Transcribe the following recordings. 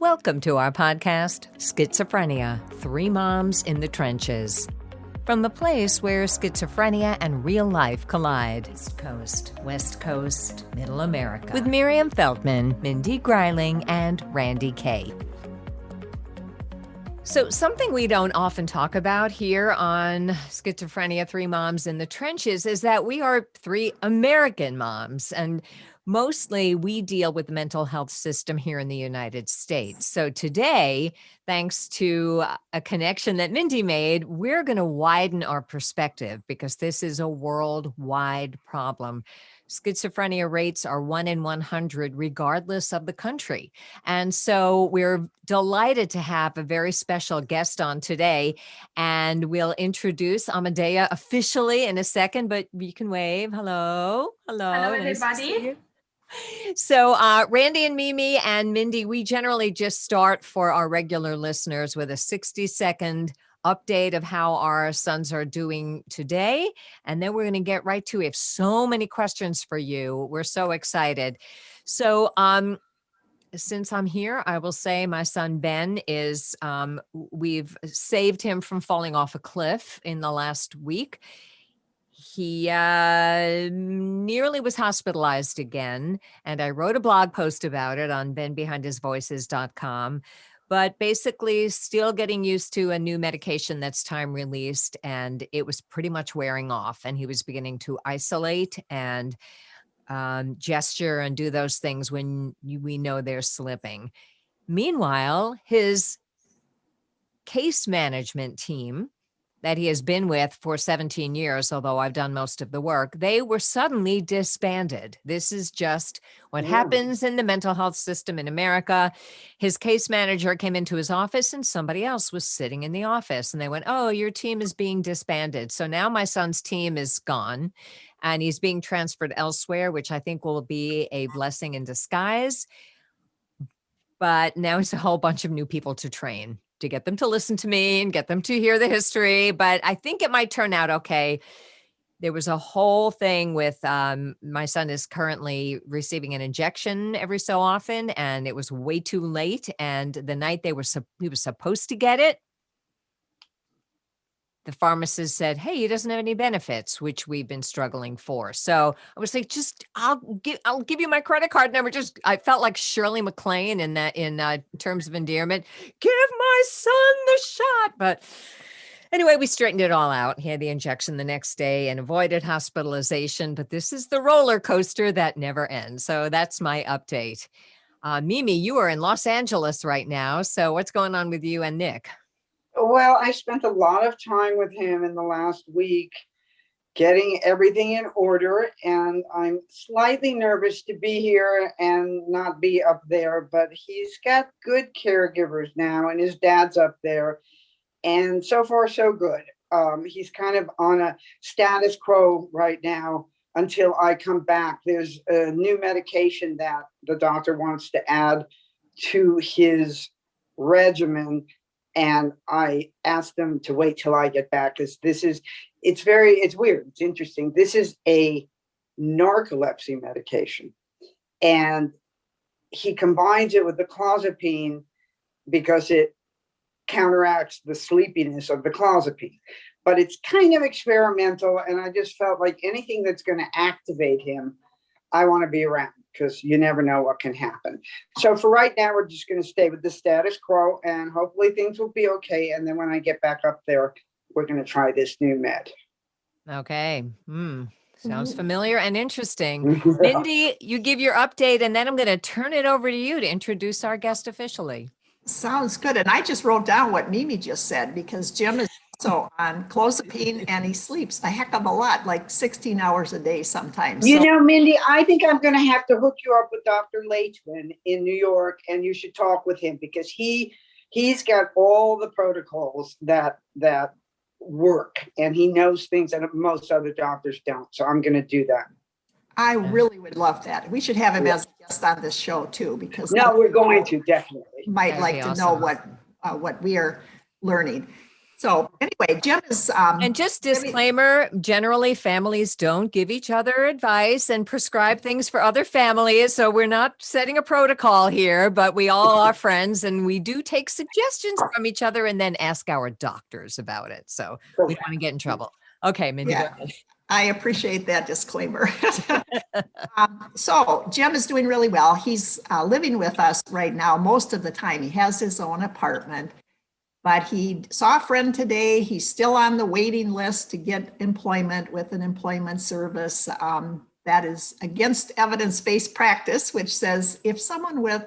Welcome to our podcast, Schizophrenia, Three Moms in the Trenches. From the place where schizophrenia and real life collide. East Coast, West Coast, Middle America. With Miriam Feldman, Mindy Greiling, and Randy Kay. So something we don't often talk about here on Schizophrenia, Three Moms in the Trenches is that we are three American moms, and mostly we deal with the mental health system here in the United States. So today, thanks to a connection that Mindy made, we're going to widen our perspective because this is a worldwide problem. Schizophrenia rates are 1 in 100, regardless of the country. And so we're delighted to have a very special guest on today. And we'll introduce Amedeea officially in a second, but you can wave. Hello. Hello. Hello, Nice everybody. So Randy and Mimi and Mindy, we generally just start for our regular listeners with a 60-second update of how our sons are doing today. And then we're going to get right to it. We have so many questions for you. We're so excited. So since I'm here, I will say my son Ben is, we've saved him from falling off a cliff in the last week. He nearly was hospitalized again, and I wrote a blog post about it on benbehindhisvoices.com, but basically still getting used to a new medication that's time released, and it was pretty much wearing off, and he was beginning to isolate and gesture and do those things when we know they're slipping. Meanwhile, his case management team that he has been with for 17 years, although I've done most of the work, they were suddenly disbanded. This is just what happens in the mental health system in America. His case manager came into his office and somebody else was sitting in the office and they went, "Oh, your team is being disbanded." So now my son's team is gone and he's being transferred elsewhere, which I think will be a blessing in disguise. But now it's a whole bunch of new people to train, to get them to listen to me and get them to hear the history. But I think it might turn out okay. There was a whole thing with my son is currently receiving an injection every so often, and it was way too late. And the night he was supposed to get it, the pharmacist said, "Hey, he doesn't have any benefits," which we've been struggling for. So I was like, I'll give you my credit card number. I felt like Shirley MacLaine in terms of endearment. Give my son the shot. But anyway, we straightened it all out. He had the injection the next day and avoided hospitalization. But this is the roller coaster that never ends. So that's my update. Mimi, you are in Los Angeles right now. So what's going on with you and Nick? Well, I spent a lot of time with him in the last week getting everything in order, and I'm slightly nervous to be here and not be up there, but he's got good caregivers now, and his dad's up there, and so far so good. He's kind of on a status quo right now until I come back. There's a new medication that the doctor wants to add to his regimen, and I asked them to wait till I get back because it's weird. It's interesting. This is a narcolepsy medication, and he combines it with the clozapine because it counteracts the sleepiness of the clozapine. But it's kind of experimental, and I just felt like anything that's going to activate him, I want to be around because you never know what can happen. So for right now, we're just going to stay with the status quo, and hopefully things will be okay. And then when I get back up there, we're going to try this new med. Okay. Sounds familiar and interesting. Mindy, you give your update, and then I'm going to turn it over to you to introduce our guest officially. Sounds good. And I just wrote down what Mimi just said, because Jim is also on clozapine and he sleeps a heck of a lot, like 16 hours a day sometimes. You know, Mindy, I think I'm going to have to hook you up with Dr. Leitman in New York, and you should talk with him because he's got all the protocols that work, and he knows things that most other doctors don't. So I'm going to do that. I really would love that. We should have him as a guest on this show too, because we're going to definitely might like to know what we are learning. So anyway, Jim is And just disclaimer, generally families don't give each other advice and prescribe things for other families. So we're not setting a protocol here, but we all are friends and we do take suggestions from each other and then ask our doctors about it. So we don't want to get in trouble. Okay, Mindy, go ahead. I appreciate that disclaimer. So Jim is doing really well. He's living with us right now most of the time. He has his own apartment. But he saw a friend today. He's still on the waiting list to get employment with an employment service. That is against evidence-based practice, which says if someone with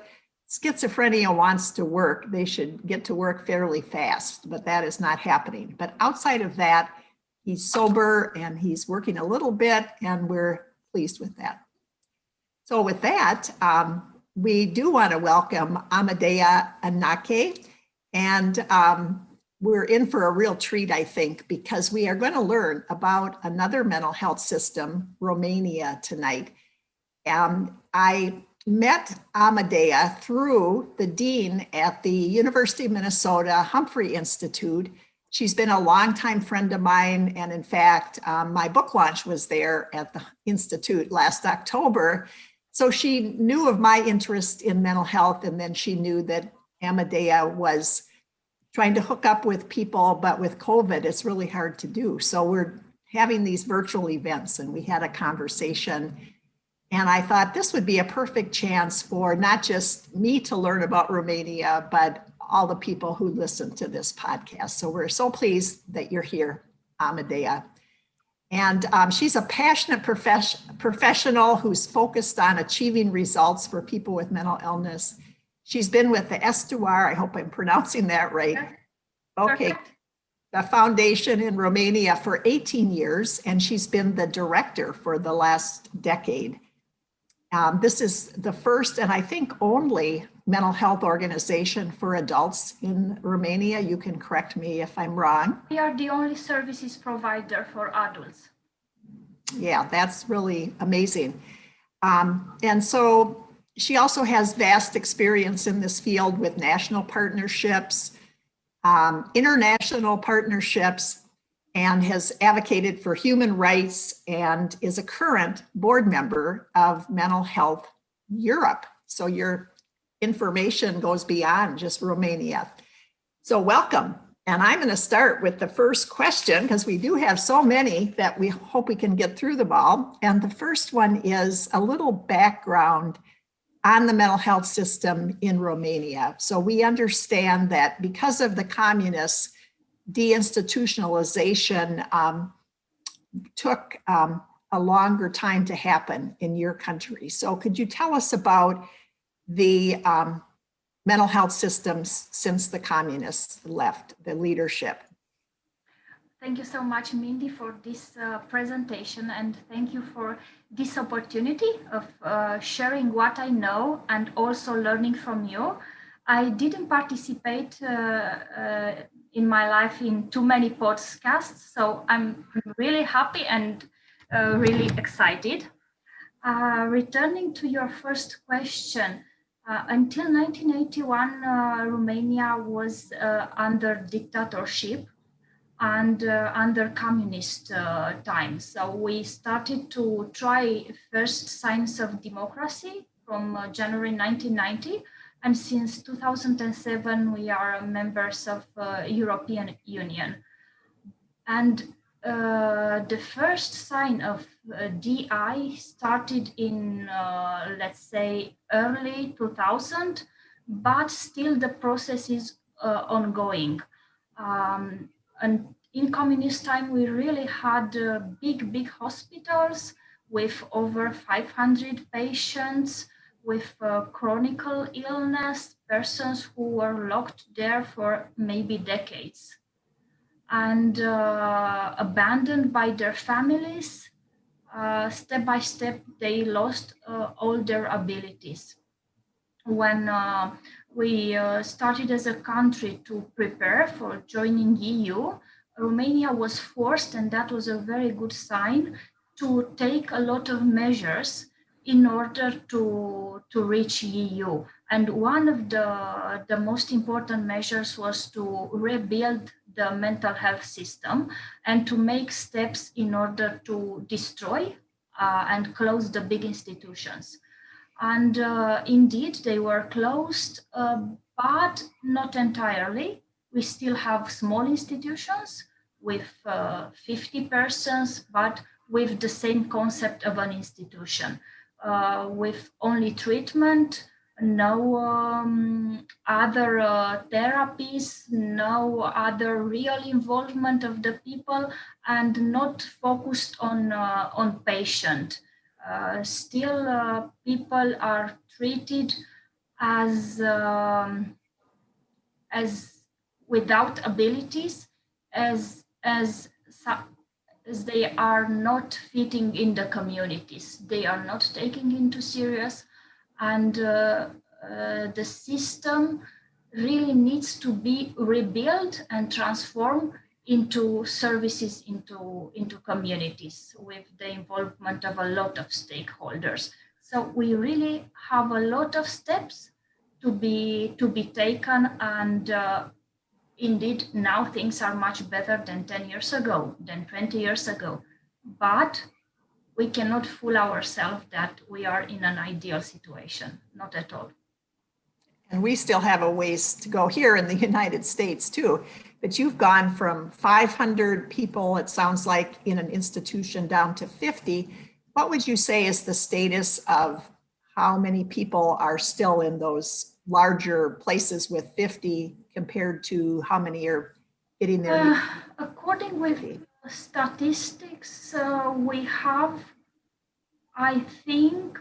schizophrenia wants to work, they should get to work fairly fast, but that is not happening. But outside of that, he's sober and he's working a little bit, and we're pleased with that. So with that, we do want to welcome Amedeea Enache. And we're in for a real treat, I think, because we are going to learn about another mental health system, Romania, tonight. I met Amedeea through the dean at the University of Minnesota Humphrey Institute. She's been a longtime friend of mine. And in fact, my book launch was there at the Institute last October. So she knew of my interest in mental health, and then she knew that Amedeea was trying to hook up with people, but with COVID, it's really hard to do. So we're having these virtual events, and we had a conversation. And I thought this would be a perfect chance for not just me to learn about Romania, but all the people who listen to this podcast. So we're so pleased that you're here, Amedeea. And she's a passionate professional who's focused on achieving results for people with mental illness. She's been with the Estuar, I hope I'm pronouncing that right. Okay, the foundation in Romania for 18 years, and she's been the director for the last decade. This is the first and I think only mental health organization for adults in Romania. You can correct me if I'm wrong. We are the only services provider for adults. Yeah, that's really amazing. And so she also has vast experience in this field with national partnerships, international partnerships, and has advocated for human rights and is a current board member of Mental Health Europe. So your information goes beyond just Romania. So welcome. And I'm going to start with the first question because we do have so many that we hope we can get through them all. And the first one is a little background on the mental health system in Romania. So we understand that because of the communists, deinstitutionalization took a longer time to happen in your country. So could you tell us about the mental health systems since the communists left the leadership? Thank you so much, Mindy, for this presentation, and thank you for this opportunity of sharing what I know and also learning from you. I didn't participate in my life in too many podcasts, so I'm really happy and really excited. Returning to your first question, until 1981, Romania was under dictatorship and under communist times. So we started to try first signs of democracy from January 1990. And since 2007, we are members of European Union. And the first sign of DI started in, let's say, early 2000, but still the process is ongoing. And in communist time, we really had big hospitals with over 500 patients, with chronic illness, persons who were locked there for maybe decades. And abandoned by their families, step by step, they lost all their abilities. When we started as a country to prepare for joining EU, Romania was forced, and that was a very good sign, to take a lot of measures in order to reach EU. And one of the most important measures was to rebuild the mental health system and to make steps in order to destroy and close the big institutions. And indeed, they were closed, but not entirely. We still have small institutions with 50 persons, but with the same concept of an institution, with only treatment, no other therapies, no other real involvement of the people, and not focused on patient. Still, people are treated as without abilities, as they are not fitting in the communities. They are not taken into serious, and the system really needs to be rebuilt and transformed into services, into communities with the involvement of a lot of stakeholders. So we really have a lot of steps to be taken, and indeed now things are much better than 10 years ago, than 20 years ago. But we cannot fool ourselves that we are in an ideal situation, not at all. And we still have a ways to go here in the United States too. But you've gone from 500 people, it sounds like, in an institution down to 50. What would you say is the status of how many people are still in those larger places with 50 compared to how many are getting there? According with statistics, we have, I think,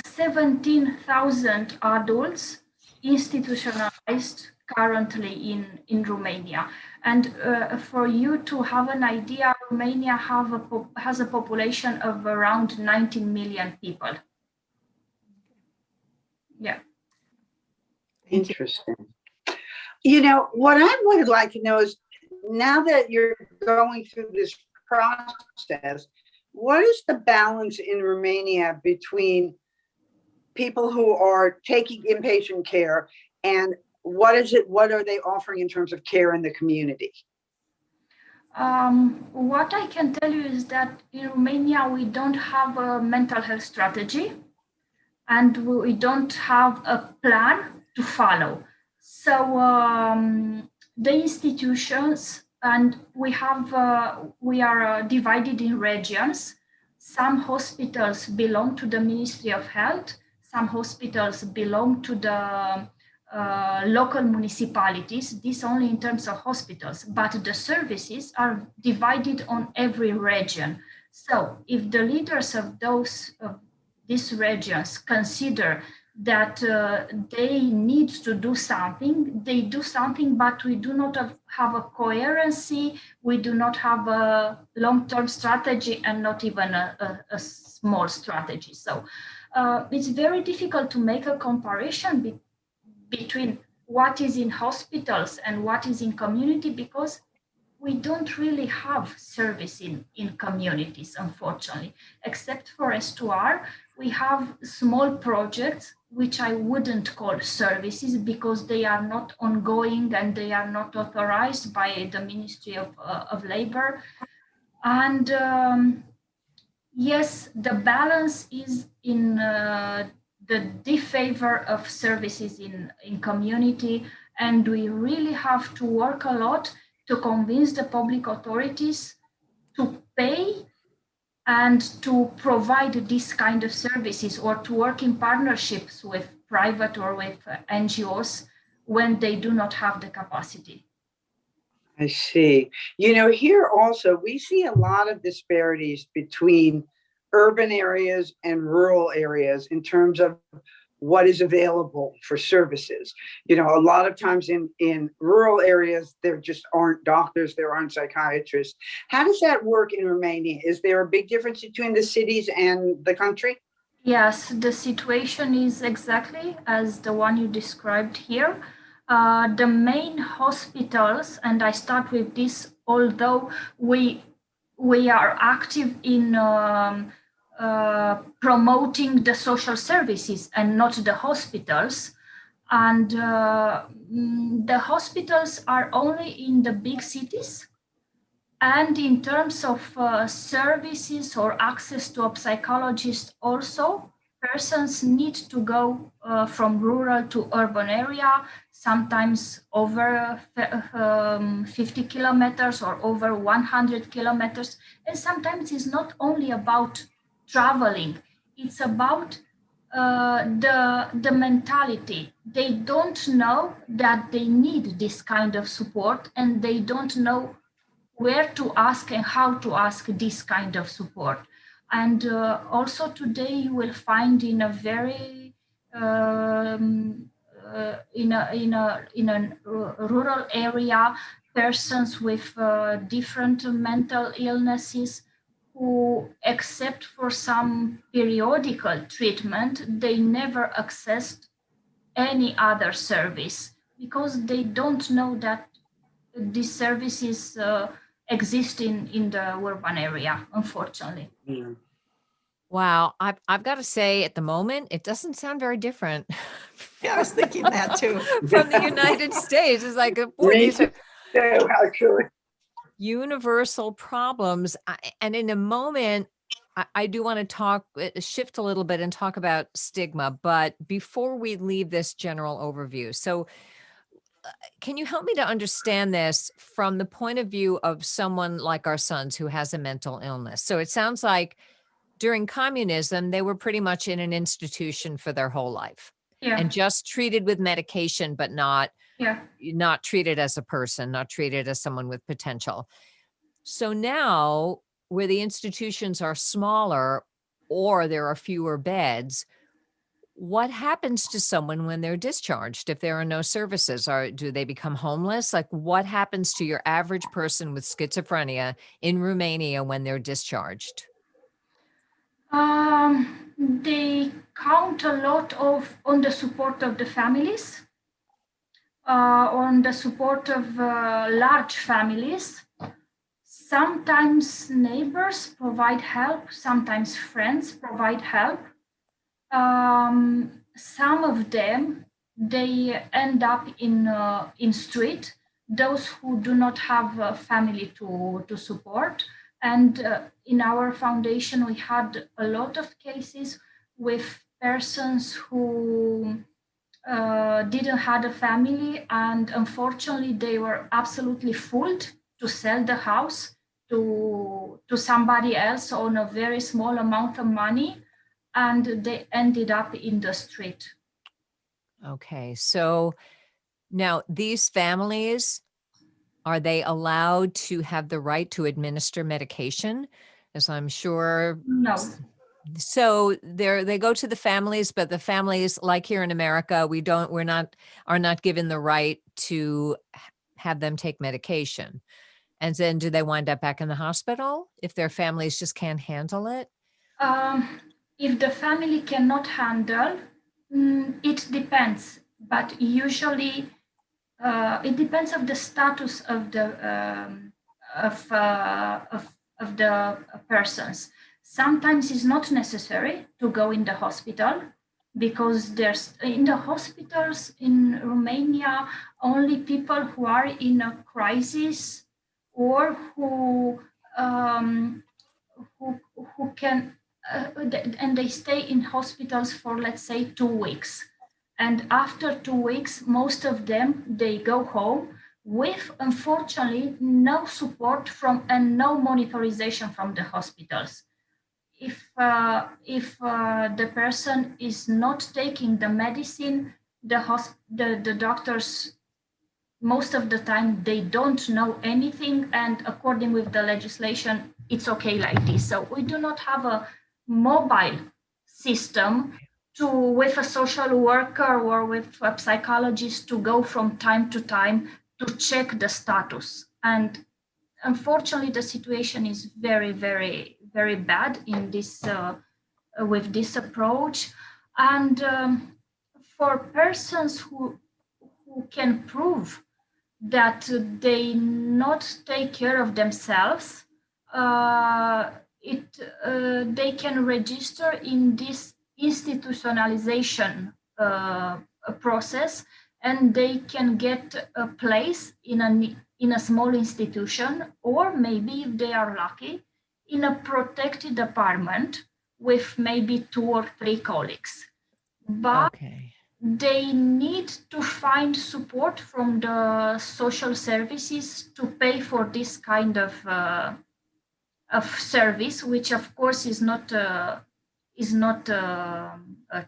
17,000 adults institutionalized currently in Romania. And for you to have an idea, Romania has a population of around 19 million people. Yeah. Interesting. You know, what I would like to know is, now that you're going through this process, what is the balance in Romania between people who are taking inpatient care and what are they offering in terms of care in the community? What I can tell you is that in Romania, we don't have a mental health strategy and we don't have a plan to follow. So the institutions, and we are divided in regions. Some hospitals belong to the Ministry of Health. Some hospitals belong to the local municipalities. This only in terms of hospitals, but the services are divided on every region. So if the leaders of these regions consider that they need to do something, they do something, but we do not have a coherency, we do not have a long-term strategy, and not even a small strategy. So it's very difficult to make a comparison between what is in hospitals and what is in community, because we don't really have service in communities, unfortunately. Except for Estuar, we have small projects, which I wouldn't call services because they are not ongoing and they are not authorized by the Ministry of Labor. And yes, the balance is in the disfavor of services in community, and we really have to work a lot to convince the public authorities to pay and to provide this kind of services, or to work in partnerships with private or with NGOs when they do not have the capacity. I see. You know, here also, we see a lot of disparities between urban areas and rural areas in terms of what is available for services. You know, a lot of times in rural areas, there just aren't doctors, there aren't psychiatrists. How does that work in Romania? Is there a big difference between the cities and the country? Yes, the situation is exactly as the one you described here. The main hospitals, and I start with this, although we are active in promoting the social services and not the hospitals, And the hospitals are only in the big cities. And in terms of services or access to a psychologist also, persons need to go from rural to urban area, sometimes over 50 kilometers or over 100 kilometers. And sometimes it's not only about traveling, it's about the mentality. They don't know that they need this kind of support, and they don't know where to ask and how to ask this kind of support. And also today you will find in a very in a rural area persons with different mental illnesses who, except for some periodical treatment, they never accessed any other service because they don't know that these services exist in the urban area, unfortunately. Yeah. Wow. I've got to say, at the moment, it doesn't sound very different. Yeah, I was thinking that too. From the United States. It's like, boy, Me these are too, actually. universal problems. And in a moment, I do want to shift a little bit and talk about stigma. But before we leave this general overview, so can you help me to understand this from the point of view of someone like our sons who has a mental illness? So it sounds like during communism, they were pretty much in an institution for their whole life Yeah, and just treated with medication, but not treated as a person, not treated as someone with potential. So now, where the institutions are smaller or there are fewer beds, what happens to someone when they're discharged if there are no services? Or do they become homeless? Like, what happens to your average person with schizophrenia in Romania when they're discharged? they count a lot on the support of the families, on the support of large families. Sometimes neighbors provide help, sometimes friends provide help. Some of them, they end up in street, those who do not have a family to support. And in our foundation, we had a lot of cases with persons who didn't have a family, and unfortunately they were absolutely fooled to sell the house to somebody else on a very small amount of money, and they ended up in the street. Okay, so now these families, are they allowed to have the right to administer medication? As I'm sure. No. So they go to the families, but the families, like here in America, are not given the right to have them take medication. And then do they wind up back in the hospital if their families just can't handle it? If the family cannot handle, it depends. But usually, it depends of the status of the persons. Sometimes it's not necessary to go in the hospital because there's in the hospitals in Romania only people who are in a crisis or who can and they stay in hospitals for, let's say, 2 weeks. And after 2 weeks, most of them, they go home with, unfortunately, no support from and no monitorization from the hospitals. If the person is not taking the medicine, the doctors, most of the time, they don't know anything. And according with the legislation, it's okay like this. So we do not have a mobile system with a social worker or with a psychologist to go from time to time to check the status. And unfortunately, the situation is very, very, very bad in this with this approach. And for persons who can prove that they not take care of themselves, they can register in this institutionalization process, and they can get a place in a small institution, or maybe if they are lucky, in a protected apartment with maybe 2 or 3 colleagues. But Okay. they need to find support from the social services to pay for this kind of service, which of course is not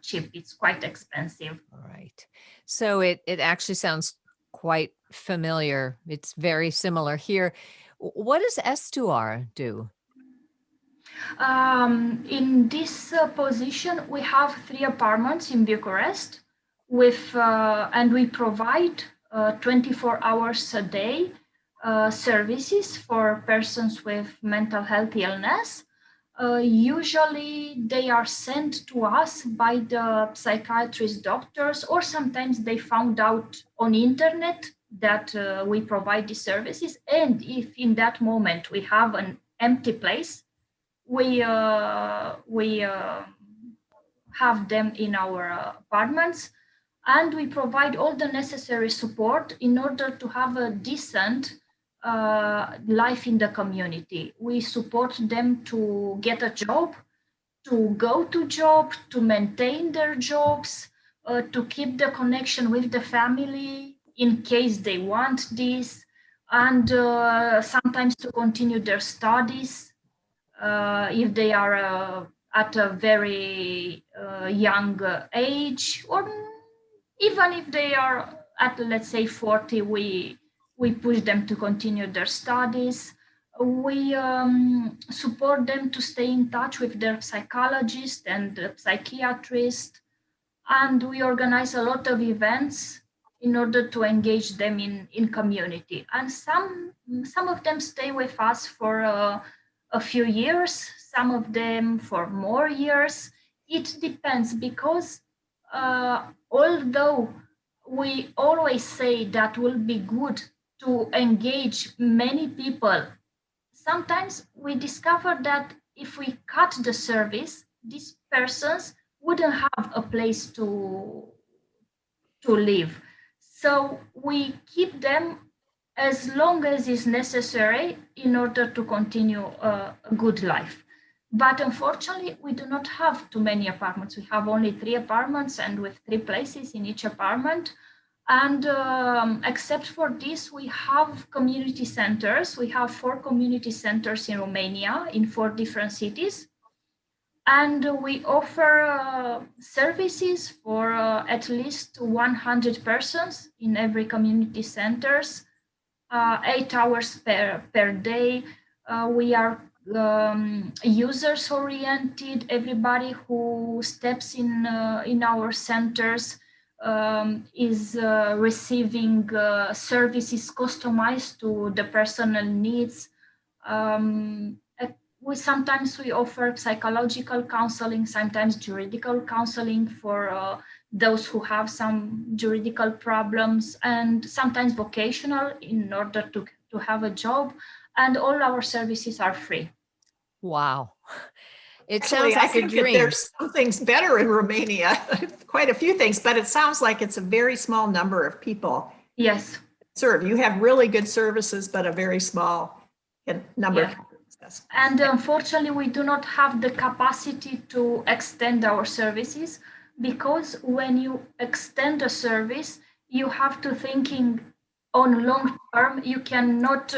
cheap. It's quite expensive. All right. So it actually sounds quite familiar. It's very similar here. What does Estuar do? In this position, we have 3 apartments in Bucharest, and we provide 24 hours a day services for persons with mental health illness. Usually they are sent to us by the psychiatrist doctors, or sometimes they found out on internet that we provide these services. And if in that moment we have an empty place, we have them in our apartments, and we provide all the necessary support in order to have a decent life in the community. We support them to get a job, to go to job, to maintain their jobs, to keep the connection with the family in case they want this, and sometimes to continue their studies if they are at a very young age, or even if they are at, let's say, 40, we push them to continue their studies. We support them to stay in touch with their psychologist and psychiatrist, and we organize a lot of events in order to engage them in community. And some of them stay with us for a few years, some of them for more years. It depends, because although we always say that will be good to engage many people, sometimes we discover that if we cut the service, these persons wouldn't have a place to live. So we keep them as long as is necessary in order to continue a good life. But unfortunately, we do not have too many apartments. We have only 3 apartments, and with 3 places in each apartment. And except for this, we have community centers. We have 4 community centers in Romania, in 4 different cities. And we offer services for at least 100 persons in every community centers, 8 hours per day. We are users oriented. Everybody who steps in our centers is receiving services customized to the personal needs. Sometimes we offer psychological counseling, sometimes juridical counseling for those who have some juridical problems, and sometimes vocational in order to have a job. And all our services are free. Wow. It Actually, sounds like I think a dream. that there's some things better in Romania, quite a few things, but it sounds like it's a very small number of people. Yes. Serve. You have really good services, but a very small number of people. And unfortunately, we do not have the capacity to extend our services, because when you extend a service, you have to thinking on long term. You cannot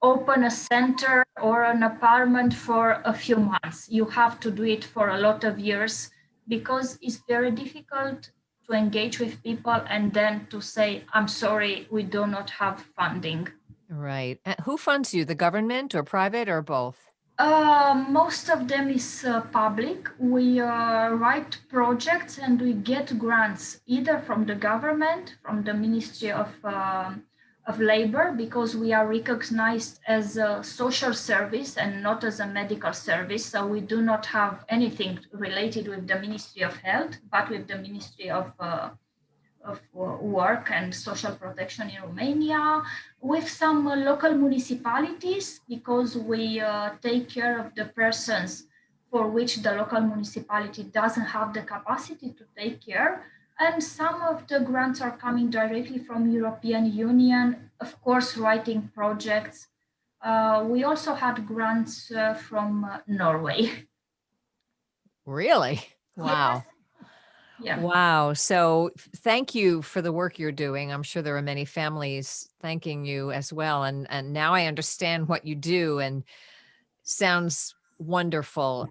open a center or an apartment for a few months. You have to do it for a lot of years, because it's very difficult to engage with people and then to say, I'm sorry, we do not have funding. Right. Who funds you, the government or private or both? Most of them is public. We write projects and we get grants either from the government, from the Ministry of Labor, because we are recognized as a social service and not as a medical service. So we do not have anything related with the Ministry of Health, but with the Ministry of Work and Social Protection in Romania, with some local municipalities, because we take care of the persons for which the local municipality doesn't have the capacity to take care. And some of the grants are coming directly from European Union, of course, writing projects. We also had grants from Norway. Really? Wow. Yes. Yeah. Wow. So thank you for the work you're doing. I'm sure there are many families thanking you as well. And now I understand what you do, and sounds wonderful.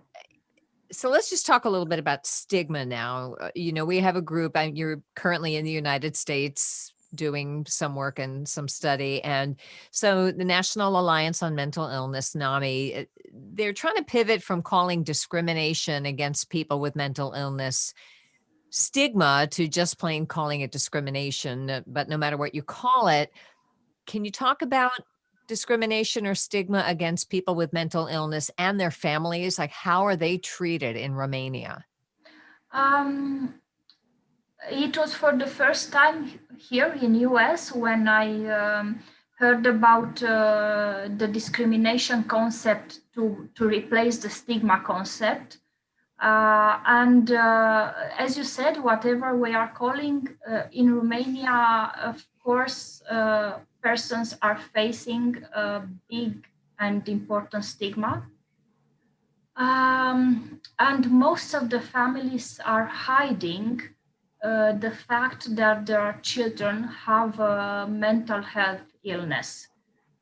So let's just talk a little bit about stigma now. We have a group, and you're currently in the United States doing some work and some study. And so the National Alliance on Mental Illness, NAMI, they're trying to pivot from calling discrimination against people with mental illness stigma to just plain calling it discrimination. But no matter what you call it, can you talk about discrimination or stigma against people with mental illness and their families? Like, how are they treated in Romania? It was for the first time here in US when I heard about the discrimination concept to replace the stigma concept. And as you said, whatever we are calling in Romania, of course, persons are facing a big and important stigma. And most of the families are hiding the fact that their children have a mental health illness.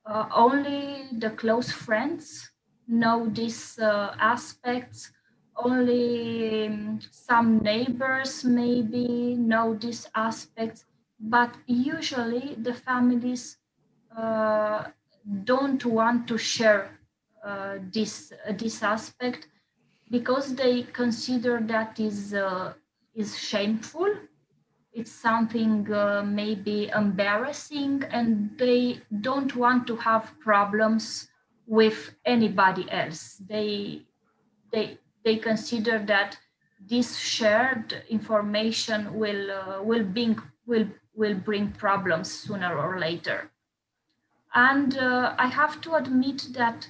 Only the close friends know these aspects. Only some neighbors maybe know these aspects, but usually the families don't want to share this aspect because they consider that is shameful. It's something maybe embarrassing, and they don't want to have problems with anybody else. They consider that this shared information will bring problems sooner or later. And I have to admit that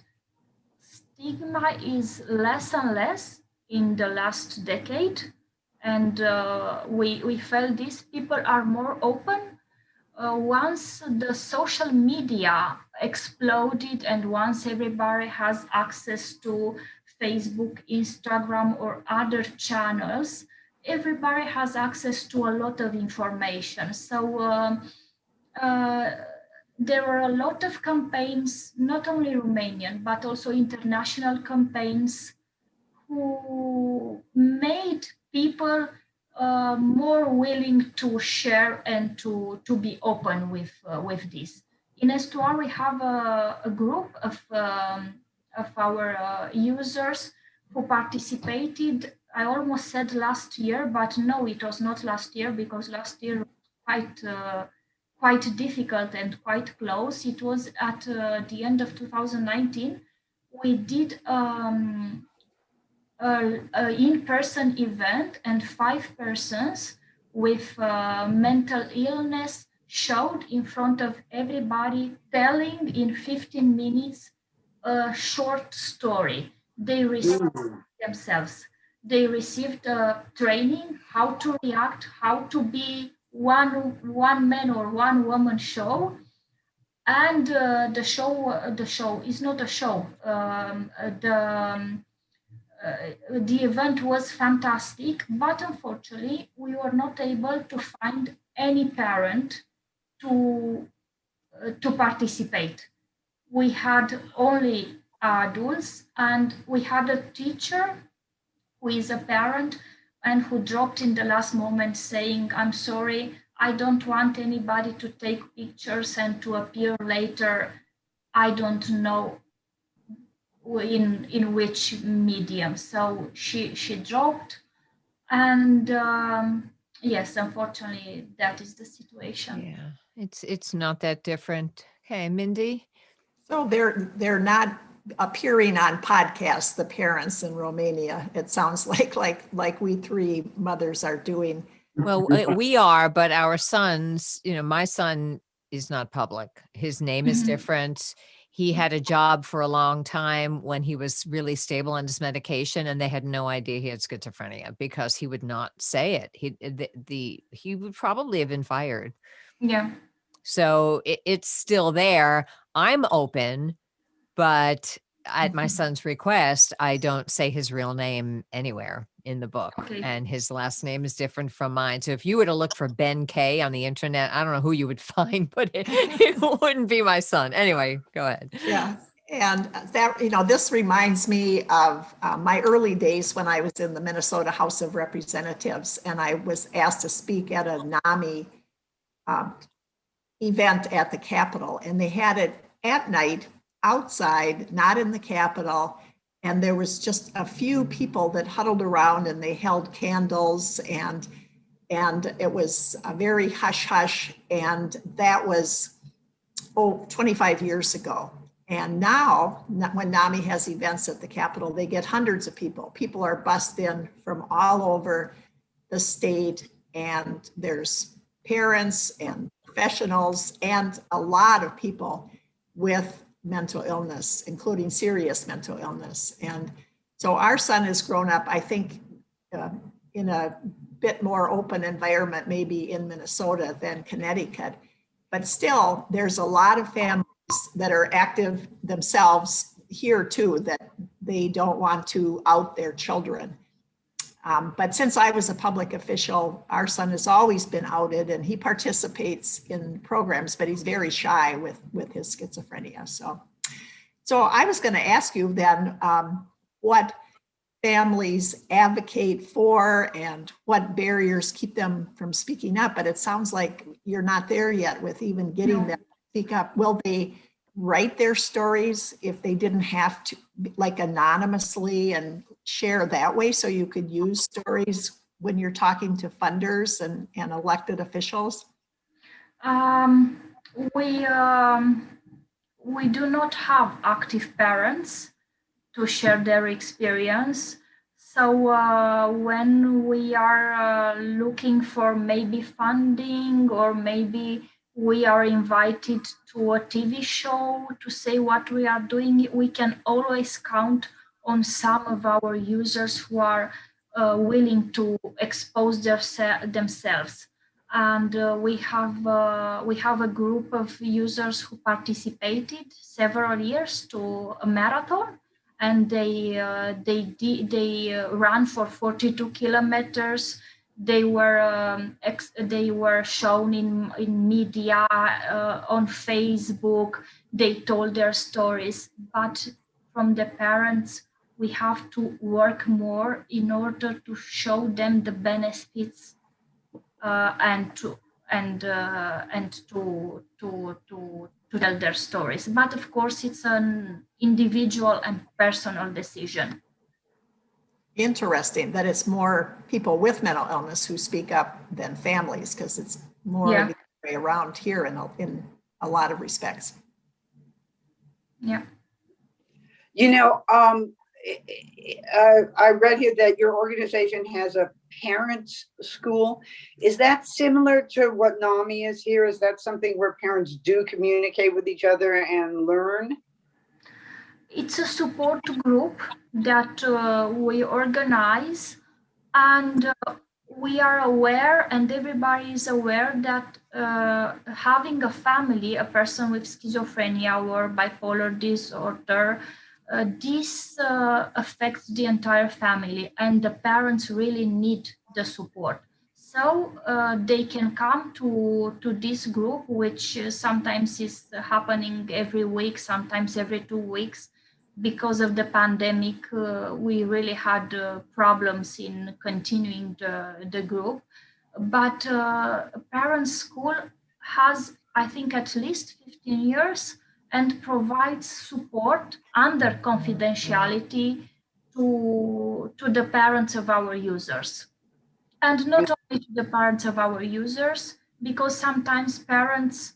stigma is less and less in the last decade. And we felt these people are more open. Once the social media exploded and once everybody has access to Facebook, Instagram, or other channels, everybody has access to a lot of information. So there were a lot of campaigns, not only Romanian, but also international campaigns who made people more willing to share and to be open with this. In Estuar, we have a group of our users who participated. I almost said last year, but no, it was not last year because last year was quite difficult and quite close. It was at the end of 2019. We did an in-person event, and 5 persons with mental illness showed in front of everybody, telling in 15 minutes a short story. They received themselves. They received training how to react, how to be one man or one woman show. And the show is not a show. The event was fantastic, but unfortunately, we were not able to find any parent to participate. We had only adults, and we had a teacher who is a parent and who dropped in the last moment saying, "I'm sorry, I don't want anybody to take pictures and to appear later. I don't know in which medium." So she dropped, and yes, unfortunately, that is the situation. Yeah, it's not that different. Okay, Mindy. So they're not appearing on podcasts, the parents in Romania. It sounds like we 3 mothers are doing. Well, we are, but our sons, my son is not public. His name is different. he had a job for a long time when he was really stable on his medication, and they had no idea he had schizophrenia because he would not say it. He would probably have been fired. Yeah. So it's still there. I'm open, but at my son's request, I don't say his real name anywhere in the book. Okay. And his last name is different from mine. So if you were to look for Ben K on the internet, I don't know who you would find, but it wouldn't be my son. Anyway, go ahead. Yeah. And that, this reminds me of my early days when I was in the Minnesota House of Representatives, and I was asked to speak at a NAMI event at the Capitol, and they had it at night outside, not in the Capitol. And there was just a few people that huddled around, and they held candles, and it was a very hush hush. And that was 25 years ago. And now when NAMI has events at the Capitol, they get hundreds of people. People are bussed in from all over the state, and there's parents and professionals and a lot of people with mental illness, including serious mental illness. And so our son has grown up, I think, in a bit more open environment, maybe in Minnesota than Connecticut. But still, there's a lot of families that are active themselves here too, that they don't want to out their children. But since I was a public official, our son has always been outed, and he participates in programs, but he's very shy with his schizophrenia. So I was going to ask you then what families advocate for and what barriers keep them from speaking up. But it sounds like you're not there yet with even getting them to speak up. Will they write their stories if they didn't have to, like anonymously, and share that way, so you could use stories when you're talking to funders and elected officials? We do not have active parents to share their experience. So when we are looking for maybe funding, or maybe we are invited to a TV show to say what we are doing, we can always count on some of our users who are willing to expose themselves. And we have a group of users who participated several years to a marathon, and they ran for 42 kilometers. They were shown in media, on Facebook. They told their stories, but from the parents, we have to work more in order to show them the benefits and to tell their stories. But of course, it's an individual and personal decision. Interesting that it's more people with mental illness who speak up than families, because it's more the way around here in a lot of respects. Yeah. I read here that your organization has a parents' school. Is that similar to what NAMI is here? Is that something where parents do communicate with each other and learn? It's a support group that we organize, and we are aware, and everybody is aware, that having a family, a person with schizophrenia or bipolar disorder, this affects the entire family, and the parents really need the support. So they can come to this group, which sometimes is happening every week, sometimes every 2 weeks. Because of the pandemic, we really had problems in continuing the group. But Parents School has, I think, at least 15 years, and provides support under confidentiality to the parents of our users. And not only to the parents of our users, because sometimes parents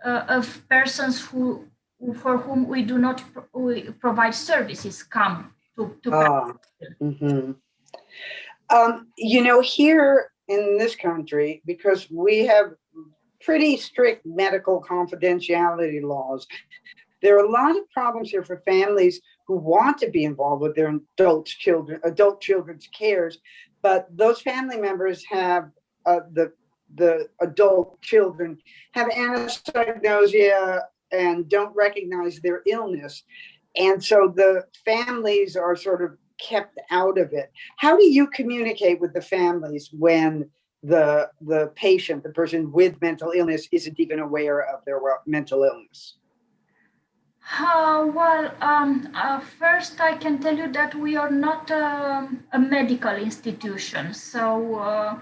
of persons for whom we do not provide services come to Here in this country, because we have pretty strict medical confidentiality laws, There are a lot of problems here for families who want to be involved with their adult children's cares, but those family members have the adult children have anosognosia and don't recognize their illness. And so the families are sort of kept out of it. How do you communicate with the families when the patient, the person with mental illness, isn't even aware of their mental illness? First I can tell you that we are not a medical institution, so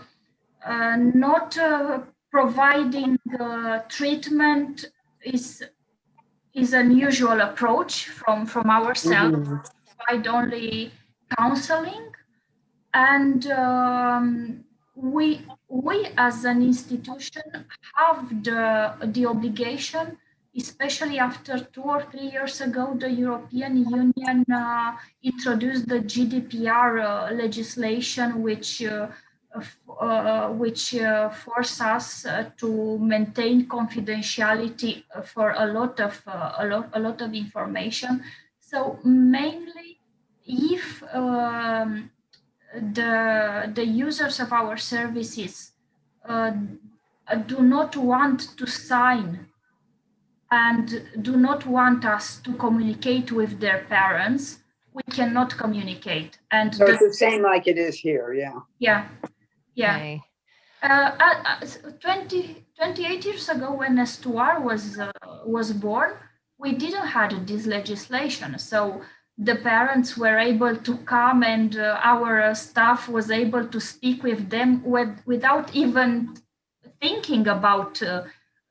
not providing treatment is an usual approach from ourselves. Mm-hmm. Provide only counseling, and we as an institution have the obligation, especially after 2 or 3 years ago, the European Union introduced the GDPR legislation, which force us to maintain confidentiality for a lot of information. So mainly, if the users of our services do not want to sign and do not want us to communicate with their parents, we cannot communicate. And so it's the same like it is here, yeah. Yeah. Okay. 28 years ago, when Estuar was born, we didn't have this legislation. So the parents were able to come, and our staff was able to speak with them without even thinking about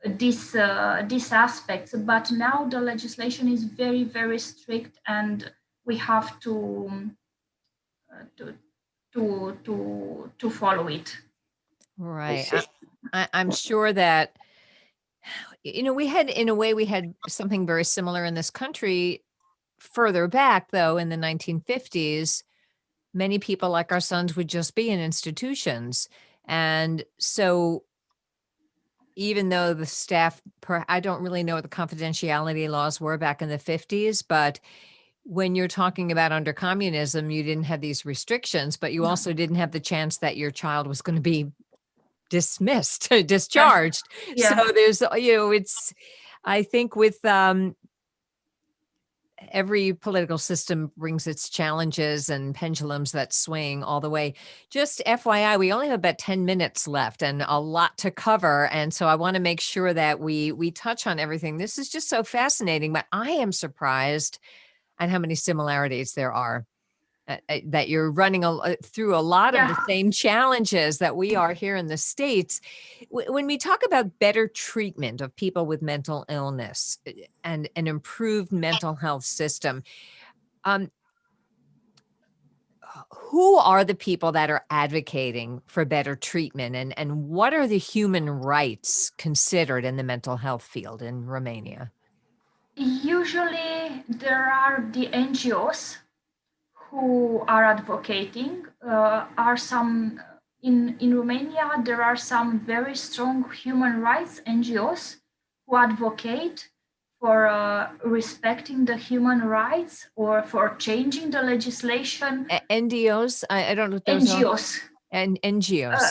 these aspects. But now the legislation is very, very strict, and we have to follow it. Right. I'm sure that, we had something very similar in this country further back, though, in the 1950s. Many people like our sons would just be in institutions. And so even though the staff, I don't really know what the confidentiality laws were back in the 50s, but when you're talking about under communism, you didn't have these restrictions, but you also didn't have the chance that your child was going to be dismissed, discharged. Yeah. So there's, it's, I think with every political system brings its challenges and pendulums that swing all the way. Just FYI, we only have about 10 minutes left and a lot to cover. And so I want to make sure that we touch on everything. This is just so fascinating, but I am surprised at how many similarities there are. That you're running through a lot of the same challenges that we are here in the States. When we talk about better treatment of people with mental illness and an improved mental health system, who are the people that are advocating for better treatment, and what are the human rights considered in the mental health field in Romania? Usually there are the NGOs who are advocating. Are some in Romania, there are some very strong human rights NGOs who advocate for respecting the human rights or for changing the legislation. NGOs? I don't know what those NGOs. are. And NGOs.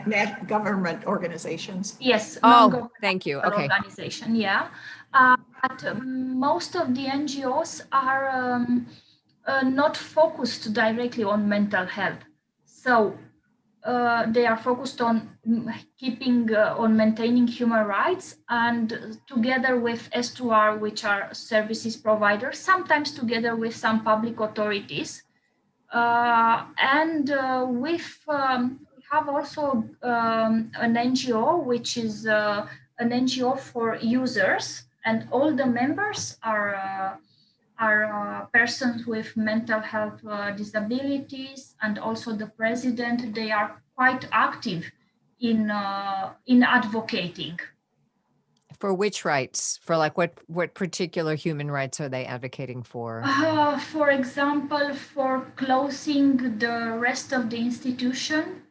Not government organizations. Yes. Oh, thank you. Okay. Organization, yeah. But most of the NGOs are not focused directly on mental health. So they are focused on on maintaining human rights, and together with Estuar, which are services providers, sometimes together with some public authorities. We have also an NGO, which is an NGO for users, and all the members are persons with mental health disabilities, and also the president. They are quite active in advocating. For which rights? For like what particular human rights are they advocating for? For example, for closing the rest of the institution.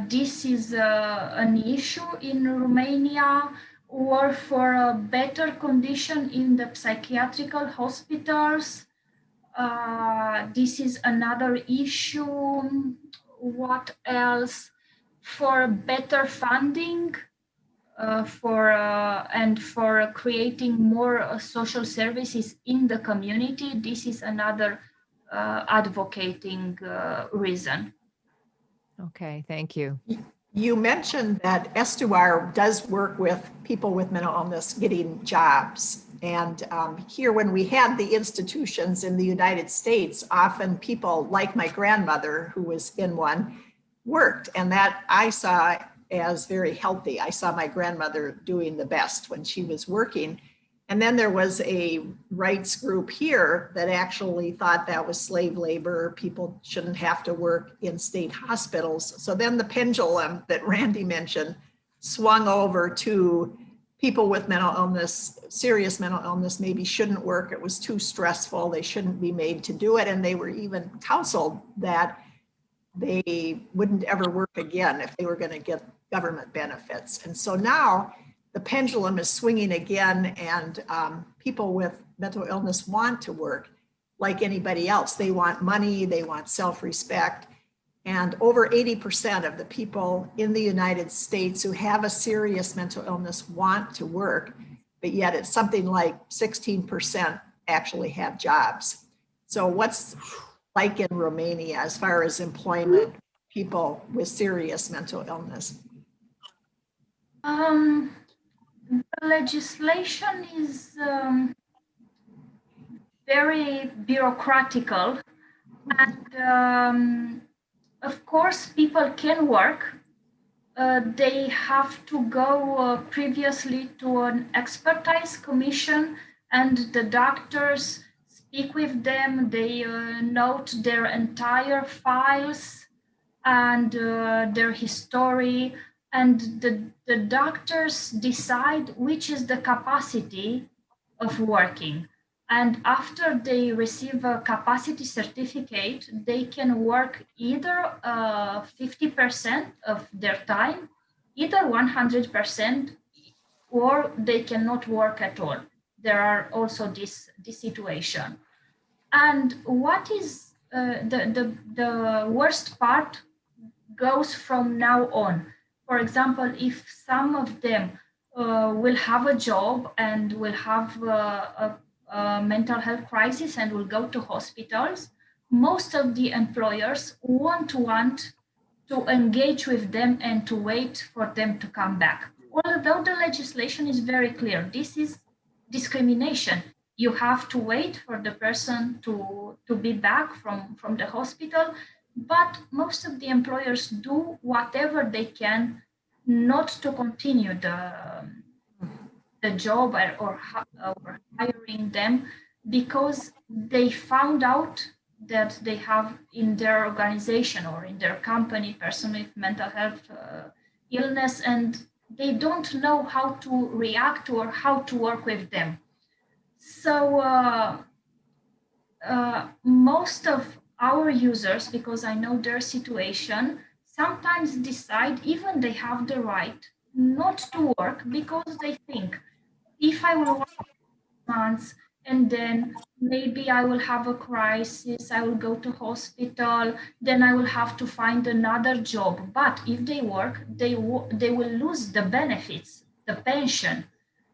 This is an issue in Romania. or for a better condition in the psychiatrical hospitals. This is another issue. What else? For better funding, for creating more social services in the community. This is another advocating reason. Okay, thank you. You mentioned that Estuar does work with people with mental illness getting jobs. And here, when we had the institutions in the United States, often people like my grandmother, who was in one, worked. And that I saw as very healthy. I saw my grandmother doing the best when she was working. And then there was a rights group here that actually thought that was slave labor. People shouldn't have to work in state hospitals. So then the pendulum that Randy mentioned swung over to people with mental illness, serious mental illness, maybe shouldn't work. It was too stressful. They shouldn't be made to do it. And they were even counseled that they wouldn't ever work again if they were going to get government benefits. And so now the pendulum is swinging again, and people with mental illness want to work like anybody else. They want money, they want self-respect. And over 80% of the people in the United States who have a serious mental illness want to work, but yet it's something like 16% actually have jobs. So what's like in Romania as far as employment, people with serious mental illness? The legislation is very bureaucratical, and of course people can work. They have to go previously to an expertise commission, and the doctors speak with them. They note their entire files and their history, and the doctors decide which is the capacity of working. And after they receive a capacity certificate, they can work either 50% of their time, either 100%, or they cannot work at all. There are also this situation. And what is the worst part goes from now on. For example, if some of them will have a job and will have a mental health crisis and will go to hospitals, most of the employers won't want to engage with them and to wait for them to come back. Although the legislation is very clear, this is discrimination. You have to wait for the person to be back from the hospital, but most of the employers do whatever they can not to continue the job or hiring them, because they found out that they have in their organization or in their company person with mental health illness, and they don't know how to react or how to work with them. So most of our users, because I know their situation, sometimes decide, even they have the right, not to work because they think, if I will work months and then maybe I will have a crisis, I will go to hospital, then I will have to find another job. But if they work, they will lose the benefits, the pension.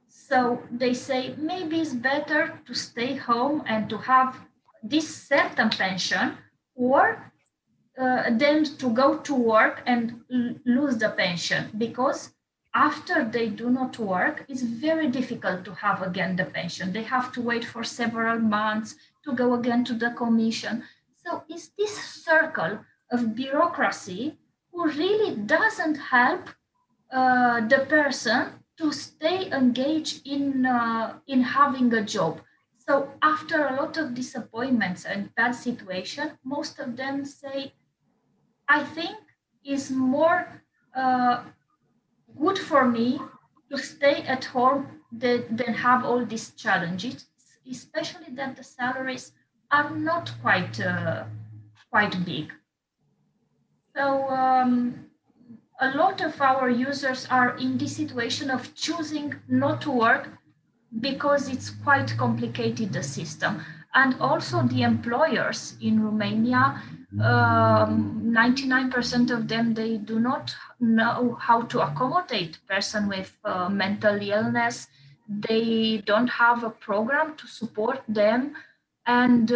So they say maybe it's better to stay home and to have this certain pension, or than to go to work and lose the pension, because after they do not work, it's very difficult to have again the pension. They have to wait for several months to go again to the commission. So it's this circle of bureaucracy who really doesn't help the person to stay engaged in having a job. So after a lot of disappointments and bad situation, most of them say, I think it's more good for me to stay at home than have all these challenges, especially that the salaries are not quite big. So a lot of our users are in this situation of choosing not to work because it's quite complicated, the system. And also the employers in Romania, 99% of them, they do not know how to accommodate person with mental illness. They don't have a program to support them, and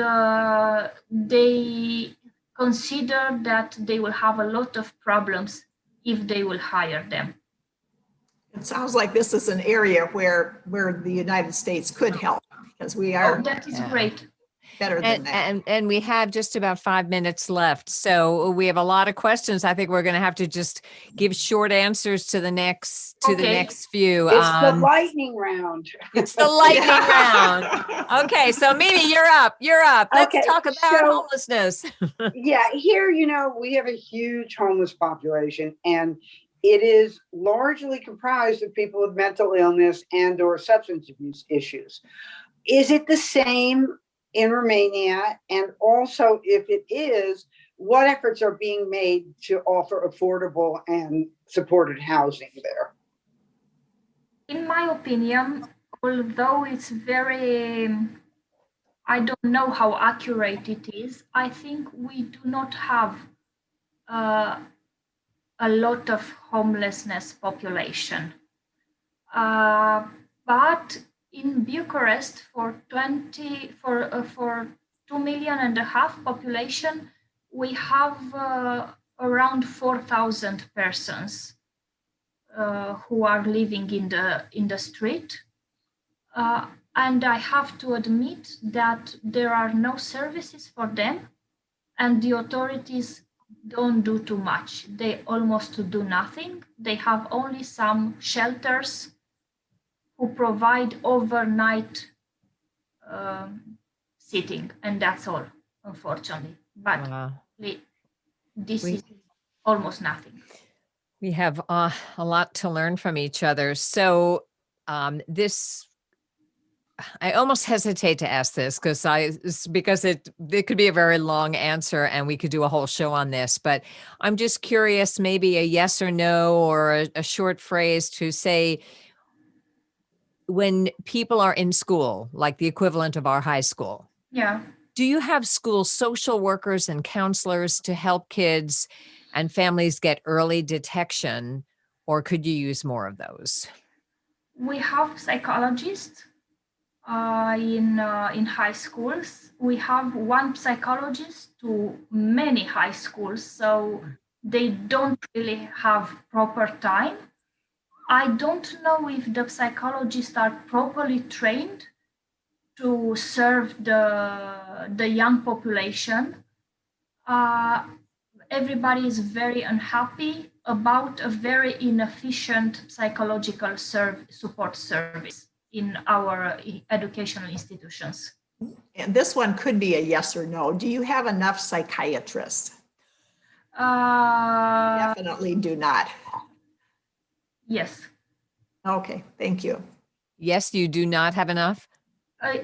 they consider that they will have a lot of problems if they will hire them. It sounds like this is an area where the United States could help, because we are That is Yeah. great. better than that. And we have just about 5 minutes left. So we have a lot of questions. I think we're going to have to just give short answers to the next Okay. few. It's the lightning round. It's the lightning round. Okay, so Mimi, you're up. You're up. Let's Okay, talk about so- homelessness. Yeah, here, we have a huge homeless population, and it is largely comprised of people with mental illness and or substance abuse issues. Is it the same in Romania? And also, if it is, what efforts are being made to offer affordable and supported housing there? In my opinion, although it's very, I don't know how accurate it is, I think we do not have a lot of homelessness population. But in Bucharest, for 2.5 million population, we have around 4,000 persons who are living in the street. And I have to admit that there are no services for them, and the authorities don't do too much. They almost do nothing. They have only some shelters who provide overnight sitting, and that's all, unfortunately. But Wow. this is almost nothing. We have a lot to learn from each other. So I almost hesitate to ask this because it could be a very long answer and we could do a whole show on this, but I'm just curious, maybe a yes or no, or a short phrase to say, when people are in school, like the equivalent of our high school, Yeah. do you have school social workers and counselors to help kids and families get early detection, or could you use more of those? We have psychologists in high schools. We have one psychologist to many high schools, so they don't really have proper time. I don't know if the psychologists are properly trained to serve the young population. Everybody is very unhappy about a very inefficient psychological support service in our educational institutions. And this one could be a yes or no. Do you have enough psychiatrists? Definitely do not. Yes. Okay, thank you. Yes, you do not have enough?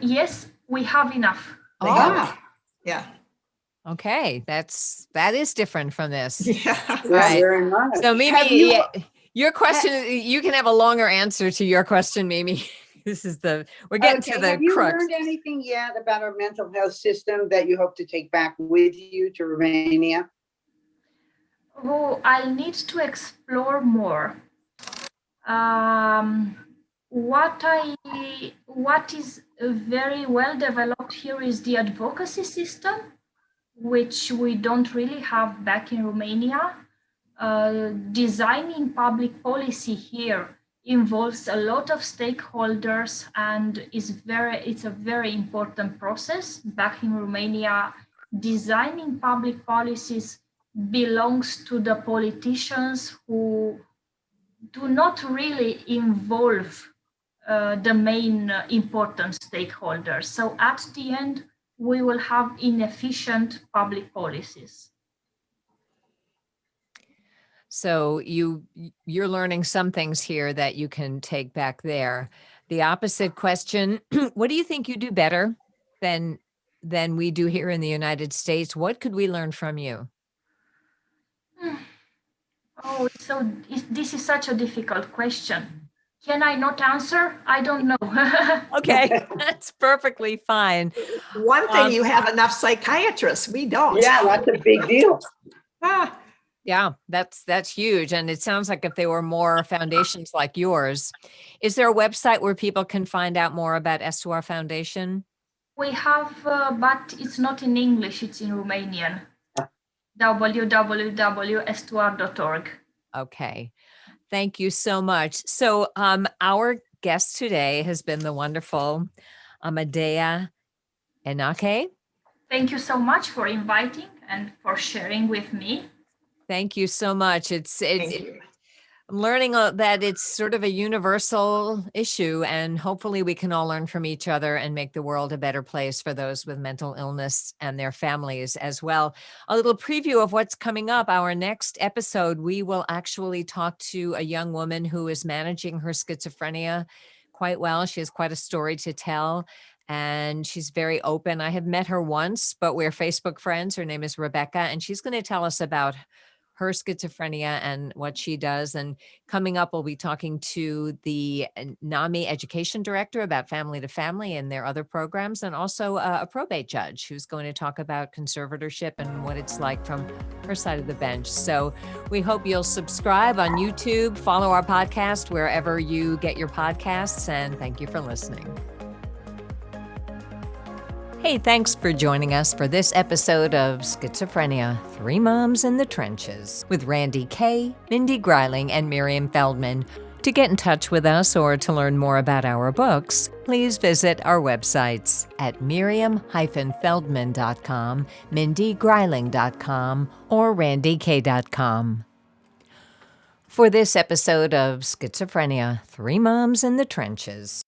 Yes, we have enough. Yeah. Okay, that is different from this. Yeah. Right. Very much. So Have Mimi, you- your question, you can have a longer answer to your question, Mimi. We're getting to the have you crux. learned anything yet about our mental health system that you hope to take back with you to Romania? Oh, I'll need to explore more. What is very well developed here is the advocacy system, which we don't really have back in Romania. Designing public policy here involves a lot of stakeholders and it's a very important process. Back in Romania, designing public policies belongs to the politicians who do not really involve the main important stakeholders. So at the end, we will have inefficient public policies. So you're learning some things here that you can take back there. The opposite question, what do you think you do better than we do here in the United States? What could we learn from you? Oh, this is such a difficult question. Can I not answer? I don't know. Okay, that's perfectly fine. One thing, you have enough psychiatrists. We don't. Yeah, that's a big deal. Ah, Yeah, that's huge. And it sounds like if there were more foundations like yours, is there a website where people can find out more about Estuar Foundation? We have, but it's not in English, it's in Romanian. www.estuar.org. Okay. Thank you so much. So our guest today has been the wonderful Amedeea Enache. Thank you so much for inviting and for sharing with me. Thank you so much. thank you. I'm learning that it's sort of a universal issue, and hopefully we can all learn from each other and make the world a better place for those with mental illness and their families as well. A little preview of what's coming up. Our next episode, we will actually talk to a young woman who is managing her schizophrenia quite well. She has quite a story to tell, and she's very open. I have met her once, but we're Facebook friends. Her name is Rebecca, and she's going to tell us about her schizophrenia and what she does. And coming up, we'll be talking to the NAMI education director about family to family and their other programs, and also a probate judge who's going to talk about conservatorship and what it's like from her side of the bench. So we hope you'll subscribe on YouTube, follow our podcast wherever you get your podcasts, and thank you for listening. Hey, thanks for joining us for this episode of Schizophrenia, Three Moms in the Trenches with Randy Kay, Mindy Greiling, and Miriam Feldman. To get in touch with us or to learn more about our books, please visit our websites at miriam-feldman.com, mindygreiling.com, or randyk.com. For this episode of Schizophrenia, Three Moms in the Trenches.